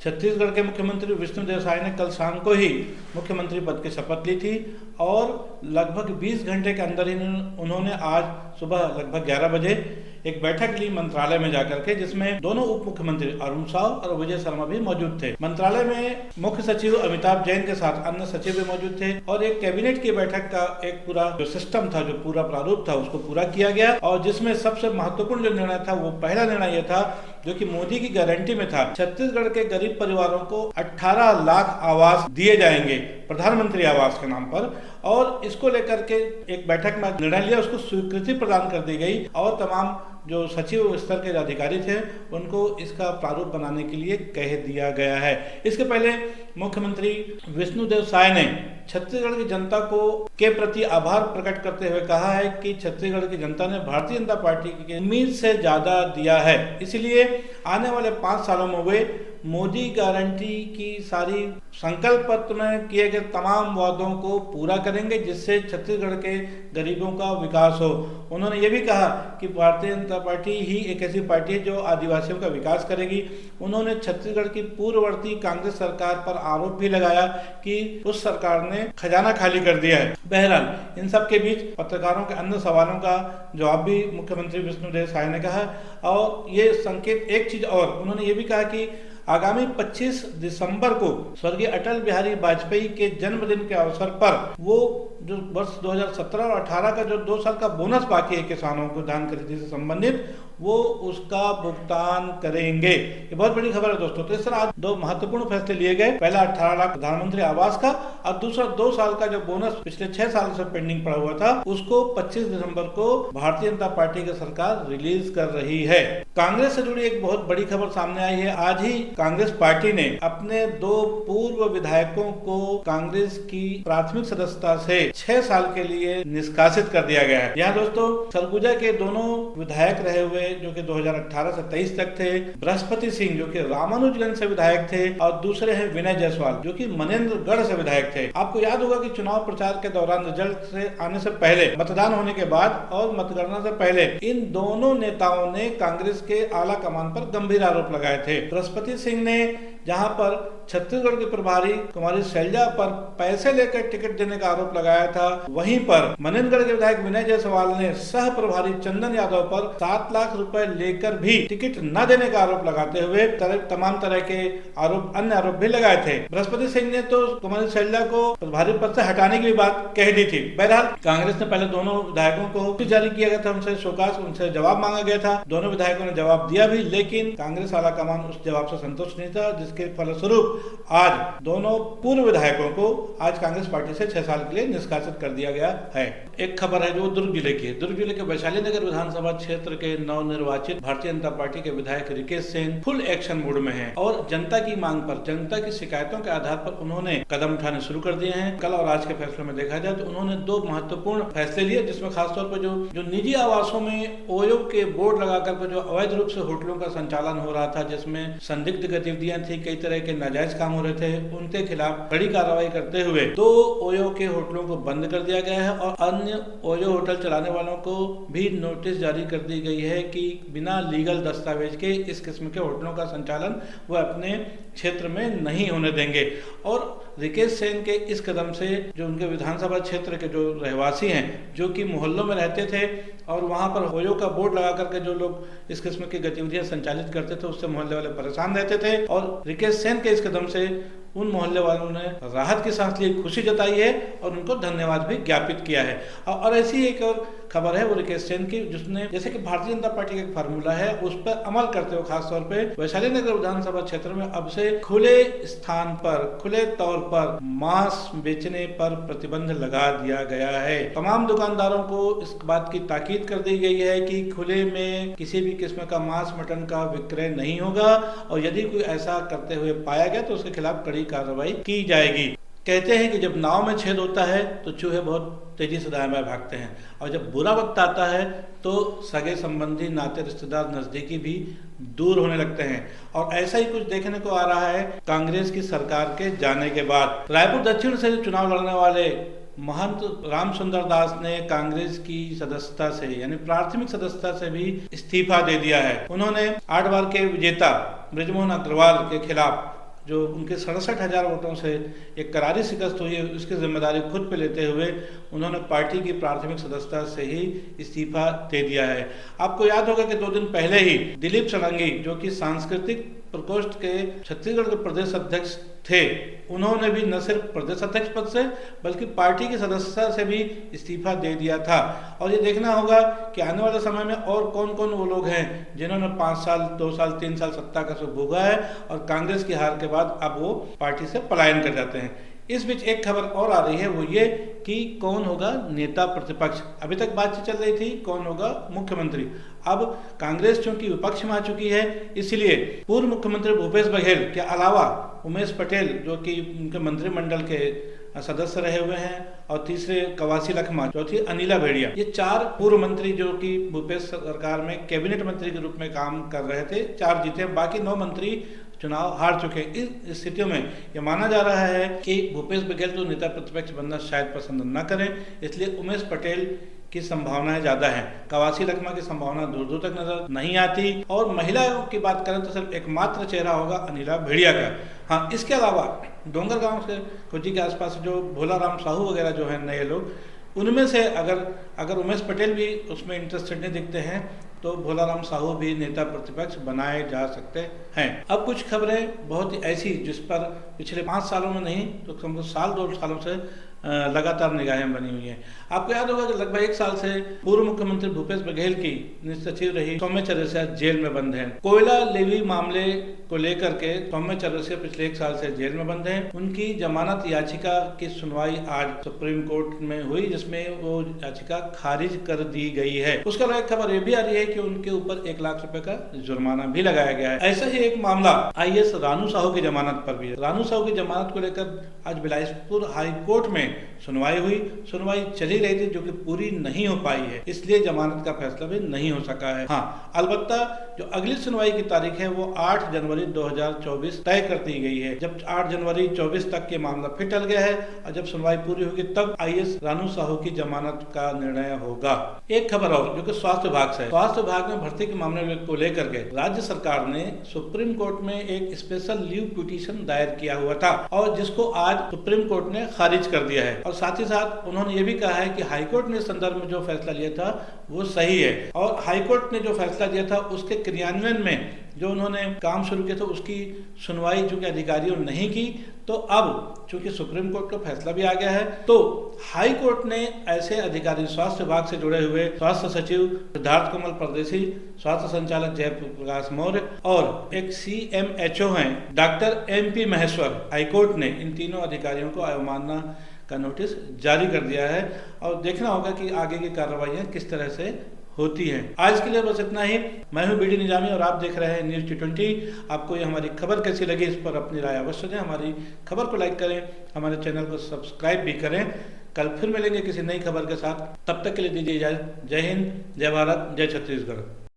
छत्तीसगढ़ के मुख्यमंत्री विष्णुदेव साय ने कल शाम को ही मुख्यमंत्री पद की शपथ ली थी और लगभग 20 घंटे के अंदर ही उन्होंने आज सुबह लगभग 11 बजे एक बैठक ली मंत्रालय में जाकर के, जिसमें दोनों उप मुख्यमंत्री अरुण साव और विजय शर्मा भी मौजूद थे। मंत्रालय में मुख्य सचिव अमिताभ जैन के साथ अन्य सचिव भी मौजूद थे और एक कैबिनेट की बैठक का एक पूरा जो सिस्टम था, जो पूरा प्रारूप था, उसको पूरा किया गया और जिसमें सबसे महत्वपूर्ण जो निर्णय था वो पहला निर्णय यह था जो कि मोदी की गारंटी में था। छत्तीसगढ़ के गरीब परिवारों को 18 लाख आवास दिए जाएंगे प्रधानमंत्री आवास के नाम पर, और इसको लेकर के एक बैठक में निर्णय लिया, उसको स्वीकृति प्रदान कर दी गई और तमाम जो सचिव स्तर के अधिकारी थे उनको इसका प्रारूप बनाने के लिए कह दिया गया है। इसके पहले मुख्यमंत्री विष्णुदेव साय ने छत्तीसगढ़ की जनता के प्रति आभार प्रकट करते हुए कहा है कि छत्तीसगढ़ की जनता ने भारतीय जनता पार्टी की उम्मीद से ज्यादा दिया है, इसलिए आने वाले 5 सालों में वे मोदी गारंटी की सारी संकल्प पत्र में किए गए तमाम वादों को पूरा करेंगे जिससे छत्तीसगढ़ के गरीबों का विकास हो। उन्होंने ये भी कहा कि भारतीय जनता पार्टी ही एक ऐसी पार्टी है जो आदिवासियों का विकास करेगी। उन्होंने छत्तीसगढ़ की पूर्ववर्ती कांग्रेस सरकार पर आरोप भी लगाया कि उस सरकार ने खजाना खाली कर दिया है। बहरहाल इन सब के बीच पत्रकारों के अन्य सवालों का जवाब भी मुख्यमंत्री विष्णुदेव साय ने कहा और ये संकेत एक चीज और उन्होंने ये भी कहा कि आगामी 25 दिसंबर को स्वर्गीय अटल बिहारी वाजपेयी के जन्मदिन के अवसर पर वो जो वर्ष 2017 और 18 का जो 2 साल का बोनस बाकी है किसानों को धान खरीदी से संबंधित, वो उसका भुगतान करेंगे। ये बहुत बड़ी खबर है दोस्तों। तो इस तरह आज 2 महत्वपूर्ण फैसले लिए गए। पहला 18 लाख प्रधानमंत्री आवास का और दूसरा 2 साल का जो बोनस पिछले 6 साल से पेंडिंग पड़ा हुआ था उसको 25 दिसंबर को भारतीय जनता पार्टी की सरकार रिलीज कर रही है। कांग्रेस से जुड़ी एक बहुत बड़ी खबर सामने आई है। आज ही कांग्रेस पार्टी ने अपने 2 पूर्व विधायकों को कांग्रेस की प्राथमिक सदस्यता से 6 साल के लिए निष्कासित कर दिया गया है। यहाँ दोस्तों सरगुजा के दोनों विधायक रहे हुए जो कि 2018 से 23 तक थे, बृहस्पति सिंह जो कि रामानुजगंज से विधायक थे और दूसरे हैं विनय जायसवाल जो कि मनेन्द्रगढ़ से विधायक थे। आपको याद होगा कि चुनाव प्रचार के दौरान रिजल्ट से आने से पहले, मतदान होने के बाद और मतगणना से पहले इन दोनों नेताओं ने कांग्रेस के आला कमान पर गंभीर आरोप लगाए थे। बृहस्पति सिंह ने जहां पर छत्तीसगढ़ की प्रभारी कुमारी शैलजा पर पैसे लेकर टिकट देने का आरोप लगाया था, वहीं पर मनेन्द्रगढ़ के विधायक विनय जायसवाल ने सह प्रभारी चंदन यादव पर 7 लाख रुपए लेकर भी टिकट न देने का आरोप लगाते हुए तमाम तरह के अन्य आरोप भी लगाए थे। बृहस्पति सिंह ने तो कुमारी शैलजा को प्रभारी पद से हटाने की भी बात कह दी थी। बहरहाल कांग्रेस ने पहले दोनों विधायकों को जारी किया गया था, उनसे शोकास, उनसे जवाब मांगा गया था। दोनों विधायकों ने जवाब दिया भी, लेकिन कांग्रेस आला कमान उस जवाब से संतुष्ट नहीं था, जिसके फलस्वरूप आज दोनों पूर्व विधायकों को आज कांग्रेस पार्टी से 6 साल के लिए निष्कासित कर दिया गया है। एक खबर है जो दुर्ग जिले की है। दुर्ग जिले के वैशाली नगर विधानसभा क्षेत्र के नवनिर्वाचित भारतीय जनता पार्टी के विधायक Rikesh Sen full action mood में हैं और जनता की मांग पर, जनता की शिकायतों के आधार पर उन्होंने कदम उठाने शुरू कर दिए हैं। कल और आज के फैसलों में देखा जाए तो उन्होंने 2 महत्वपूर्ण फैसले लिए, जिसमें खासतौर पर जो निजी आवासों में ओयो के बोर्ड लगाकर जो अवैध रूप से होटलों का संचालन हो रहा था, जिसमें संदिग्ध गतिविधियां थी, कई तरह के नाजायज काम हो रहे थे, उनके खिलाफ कड़ी कार्रवाई करते हुए 2 ओयो के होटलों को बंद कर दिया गया है और अन्य ओयो होटल चलाने वालों को भी नोटिस जारी कर दी गई है कि बिना लीगल दस्तावेज के इस किस्म के होटलों का संचालन वह अपने क्षेत्र में नहीं होने देंगे। और रिकेश सेन के इस कदम से जो उनके विधानसभा क्षेत्र के जो रहवासी हैं, जो कि मोहल्लों में रहते थे और वहां पर ओयो का बोर्ड लगा करके जो लोग इस किस्म की गतिविधियां संचालित करते थे, उससे मोहल्ले वाले परेशान रहते थे और रिकेश सेन के इस कदम से उन मोहल्ले वालों ने राहत की सांस ली, खुशी जताई है और उनको धन्यवाद भी ज्ञापित किया है। और ऐसी एक और खबर है वो रिकेश सेन की, जिसने जैसे कि भारतीय जनता पार्टी का एक फार्मूला है उस पर अमल करते हुए खासतौर पे वैशाली नगर विधानसभा क्षेत्र में अब से खुले स्थान पर, खुले तौर पर मांस बेचने पर प्रतिबंध लगा दिया गया है। तमाम दुकानदारों को इस बात की ताकीद कर दी गई है कि खुले में किसी भी किस्म का मांस मटन का विक्रय नहीं होगा और यदि कोई ऐसा करते हुए पाया गया तो उसके खिलाफ कड़ी कार्रवाई की जाएगी। कहते हैं कि जब नाव में छेद होता है तो चूहे बहुत तेजी से दाएं बाएं भागते हैं और जब बुरा वक्त आता है तो सगे संबंधी, नाते, रिश्तेदार, नजदीकी भी दूर होने लगते हैं और ऐसा ही कुछ देखने को आ रहा है कांग्रेस की सरकार के जाने के बाद। रायपुर दक्षिण से चुनाव लड़ने वाले महंत रामसुंदर दास ने कांग्रेस की सदस्यता से यानी प्राथमिक सदस्यता से भी इस्तीफा दे दिया है। उन्होंने 8 बार के विजेता बृजमोहन अग्रवाल के खिलाफ जो उनके 67,000 वोटों से एक करारी शिकस्त हुई है, उसकी जिम्मेदारी खुद पे लेते हुए उन्होंने पार्टी की प्राथमिक सदस्यता से ही इस्तीफा दे दिया है। आपको याद होगा कि 2 दिन पहले ही दिलीप सड़ंगी, जो कि सांस्कृतिक प्रकोष्ठ के छत्तीसगढ़ के प्रदेश अध्यक्ष थे, उन्होंने भी न सिर्फ प्रदेश अध्यक्ष पद से बल्कि पार्टी की सदस्यता से भी इस्तीफा दे दिया था। और ये देखना होगा कि आने वाले समय में और कौन कौन वो लोग हैं जिन्होंने 5 साल, 2 साल, 3 साल सत्ता का सुख भोगा है और कांग्रेस की हार के बाद अब वो पार्टी से पलायन कर जाते हैं। इस बीच एक खबर और आ रही है, वो ये कि कौन होगा नेता प्रतिपक्ष। अभी तक बातचीत चल रही थी कौन होगा मुख्यमंत्री। अब कांग्रेस चूंकि विपक्ष में आ चुकी है, इसलिए पूर्व मुख्यमंत्री भूपेश बघेल के अलावा उमेश पटेल, जो कि उनके मंत्रिमंडल के सदस्य रहे हुए हैं, और तीसरे कवासी लखमा, चौथी अनिला भेड़िया, ये 4 पूर्व मंत्री जो कि भूपेश सरकार में कैबिनेट मंत्री के रूप में काम कर रहे थे, 4 जीते। बाकी 9 मंत्री चुनाव हार चुके हैं। इस स्थितियों में यह माना जा रहा है कि भूपेश बघेल तो नेता प्रतिपक्ष बनना शायद पसंद न करें, इसलिए उमेश पटेल की संभावनाएं ज्यादा हैं। कवासी लखमा की संभावना दूर दूर तक नजर नहीं आती। और महिलाओं की बात करें तो सिर्फ एकमात्र चेहरा होगा अनिला भेड़िया का। हाँ, इसके अलावा डोंगरगांव से कोची के आसपास जो भोलाराम साहू वगैरह जो है नए लोग, उनमें से अगर उमेश पटेल भी उसमें इंटरेस्टेड नहीं दिखते हैं तो भोलाराम साहू भी नेता प्रतिपक्ष बनाए जा सकते हैं। अब कुछ खबरें बहुत ही ऐसी जिस पर पिछले 5 सालों में नहीं तो कम साल 2 सालों से लगातार निगाहें बनी हुई हैं। आपको याद होगा कि लगभग 1 साल से पूर्व मुख्यमंत्री भूपेश बघेल की सचिव रही सौम्या चौरसिया जेल में बंद हैं। कोयला लेवी मामले को लेकर के सौम्या चौरसिया पिछले 1 साल से जेल में बंद हैं। उनकी जमानत याचिका की सुनवाई आज सुप्रीम कोर्ट में हुई, जिसमें वो याचिका खारिज कर दी गई है। उसके अलावा एक खबर ये भी आ रही है कि उनके ऊपर 1 लाख रुपए का जुर्माना भी लगाया गया है। ऐसा ही एक मामला आईएएस रानू साहू की जमानत पर भी है। रानू साहू की जमानत को लेकर आज बिलासपुर हाई कोर्ट में सुनवाई हुई। सुनवाई चली रही थी जो कि पूरी नहीं हो पाई है, इसलिए जमानत का फैसला भी नहीं हो सका है। हाँ, अलबत्ता जो अगली सुनवाई की तारीख है वो 8 जनवरी 2024 तय कर दी गई है। जब 8 जनवरी 24 तक ये मामला फिर टल गया है और जब सुनवाई पूरी होगी तब आईएएस रानू साहू की जमानत का निर्णय होगा। एक खबर और जो कि स्वास्थ्य विभाग से है। स्वास्थ्य विभाग में भर्ती के मामले को लेकर के राज्य सरकार ने सुप्रीम कोर्ट में एक स्पेशल लीव पिटीशन दायर किया हुआ था और जिसको आज सुप्रीम कोर्ट ने खारिज कर दिया है। और साथ ही साथ उन्होंने ये भी कहा है कि हाईकोर्ट ने इस संदर्भ में जो फैसला लिया था वो सही है और हाईकोर्ट ने जो फैसला दिया था उसके क्रियान्वयन में जो उन्होंने काम शुरू किया था उसकी सुनवाई चूंकि अधिकारियों ने नहीं की, तो अब चूंकि सुप्रीम कोर्ट का फैसला भी आ गया है तो हाई कोर्ट ने ऐसे अधिकारी स्वास्थ्य विभाग से जुड़े हुए स्वास्थ्य सचिव सिद्धार्थ कमल परदेसी, स्वास्थ्य संचालक जयप्रकाश मौर्य और एक CMHO हैं डॉक्टर MP महेश्वर, हाईकोर्ट ने इन तीनों अधिकारियों को अवमानना का नोटिस जारी कर दिया है और देखना होगा कि आगे की कार्रवाइयां किस तरह से होती है। आज के लिए बस इतना ही। मैं हूं BD निजामी और आप देख रहे हैं न्यूज़ T20। आपको ये हमारी खबर कैसी लगी इस पर अपनी राय अवश्य दें। हमारी खबर को लाइक करें, हमारे चैनल को सब्सक्राइब भी करें। कल फिर मिलेंगे किसी नई खबर के साथ। तब तक के लिए दीजिए इजाजत। जय हिंद, जय भारत, जय छत्तीसगढ़।